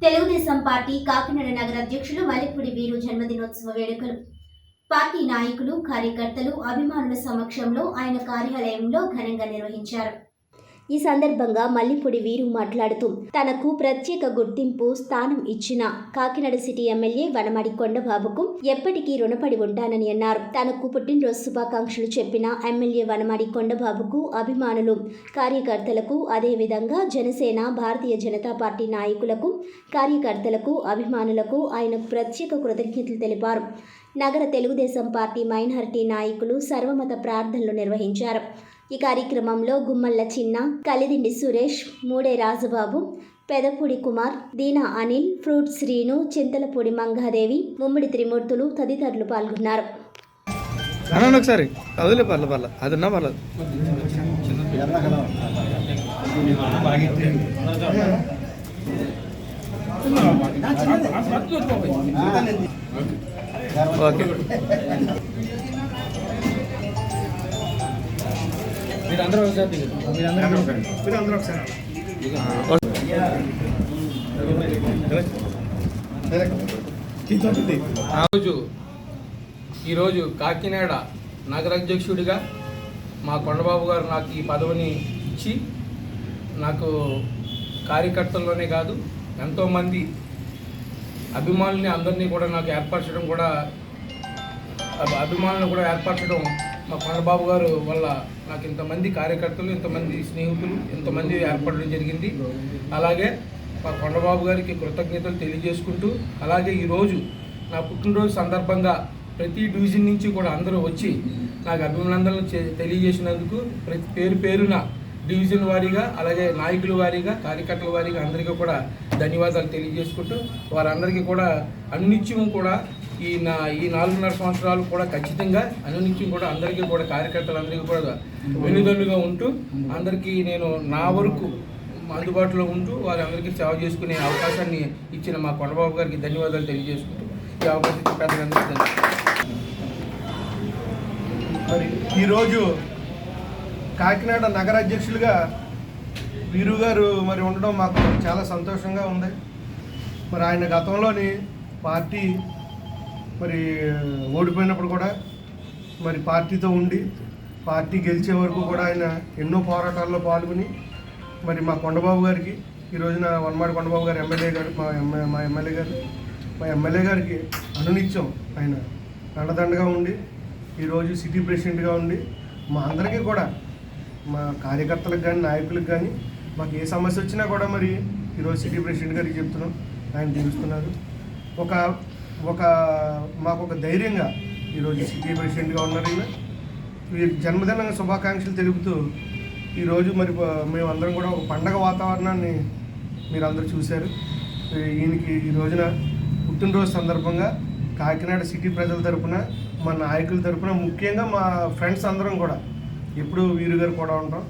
Telugu Desam party Kakinada నగర అధ్యక్షులు మల్లెపూడి వీరు జన్మదినోత్సవ వేడుకలు పార్టీ నాయకులు, కార్యకర్తలు, అభిమానుల సమక్షంలో ఆయన కార్యాలయంలో ఘనంగా నిర్వహించారు. ఈ సందర్భంగా మల్లిపూడి వీరు మాట్లాడుతూ తనకు ప్రత్యేక గుర్తింపు స్థానం ఇచ్చిన కాకినాడ సిటీ ఎమ్మెల్యే వనమాడి కొండబాబుకు ఎప్పటికీ రుణపడి ఉంటానని అన్నారు. తనకు పుట్టినరోజు శుభాకాంక్షలు చెప్పిన ఎమ్మెల్యే వనమాడి కొండబాబుకు, అభిమానులు, కార్యకర్తలకు, అదేవిధంగా జనసేన, భారతీయ జనతా పార్టీ నాయకులకు, కార్యకర్తలకు, అభిమానులకు ఆయన ప్రత్యేక కృతజ్ఞతలు తెలిపారు. నగర తెలుగుదేశం పార్టీ మైనారిటీ నాయకులు సర్వమత ప్రార్థనలు నిర్వహించారు. ఈ కార్యక్రమంలో గుమ్మల్ల చిన్న, కలిదిండి సురేష్, మూడే రాజబాబు, పెదపూడి కుమార్, దీనా అనిల్, ఫ్రూట్ శ్రీను, చింతలపూడి మంగాదేవి, ముమ్మిడి త్రిమూర్తులు తదితరులు పాల్గొన్నారు. ఈరోజు కాకినాడ నగరాధ్యక్షుడిగా మా కొండబాబు గారు నాకు ఈ పదవిని ఇచ్చి, నాకు కార్యకర్తల్లోనే కాదు ఎంతోమంది అభిమానుల్ని అందరినీ కూడా నాకు ఏర్పరచడం మా కొండబాబు గారు వల్ల నాకు ఇంతమంది కార్యకర్తలు, ఇంతమంది స్నేహితులు, ఇంతమంది ఏర్పడడం జరిగింది. అలాగే మా కొండబాబు గారికి కృతజ్ఞతలు తెలియజేసుకుంటూ, అలాగే ఈరోజు నా పుట్టినరోజు సందర్భంగా ప్రతి డివిజన్ నుంచి కూడా అందరూ వచ్చి నాకు అభినందనలు తెలియజేసినందుకు ప్రతి పేరున డివిజన్ వారీగా, అలాగే నాయకుల వారీగా, కార్యకర్తల వారీగా అందరికీ కూడా ధన్యవాదాలు తెలియజేసుకుంటూ, వారందరికీ కూడా అన్నిత్యం కూడా ఈ 4.5 సంవత్సరాలు కూడా ఖచ్చితంగా అనునిత్యం కూడా అందరికీ కూడా కార్యకర్తలందరికీ కూడా వెన్నుదన్నుగా ఉంటూ అందరికీ నేను నా వరకు అందుబాటులో ఉంటూ వారందరికీ సేవ చేసుకునే అవకాశాన్ని ఇచ్చిన మా కొండబాబు గారికి ధన్యవాదాలు తెలియజేసుకుంటూ ఈ అవకాశం పెద్దలందరికీ మరి ఈరోజు కాకినాడ నగర అధ్యక్షులుగా వీరు గారు మరి ఉండడం మాకు చాలా సంతోషంగా ఉంది. మరి ఆయన గతంలోని పార్టీ మరి ఓడిపోయినప్పుడు కూడా మరి పార్టీతో ఉండి పార్టీ గెలిచే వరకు కూడా ఆయన ఎన్నో పోరాటాల్లో పాల్గొని మరి మా కొండబాబు గారికి ఈ రోజున వనమాడి కొండబాబు గారు ఎమ్మెల్యే గారు మా ఎమ్మెల్యే గారికి అనునిత్యం ఆయన అండదండగా ఉండి ఈరోజు సిటీ ప్రెసిడెంట్గా ఉండి మా అందరికీ కూడా మా కార్యకర్తలకు కానీ నాయకులకు కానీ మాకు ఏ సమస్య వచ్చినా కూడా మరి ఈరోజు సిటీ ప్రెసిడెంట్ గారికి చెప్తున్నాం, ఆయన తీరుస్తున్నారు. మాకు ఒక ధైర్యంగా ఈరోజు సిటీ ప్రెసిడెంట్గా ఉన్నారు. ఈ జన్మదిన శుభాకాంక్షలు తెలుపుతూ ఈరోజు మరి మేమందరం కూడా ఒక పండగ వాతావరణాన్ని మీరందరూ చూశారు. ఈయనకి ఈ రోజున పుట్టినరోజు సందర్భంగా కాకినాడ సిటీ ప్రజల తరపున, మా నాయకుల తరపున, ముఖ్యంగా మా ఫ్రెండ్స్ అందరం కూడా ఎప్పుడు వీరు గారు కూడా ఉంటాం.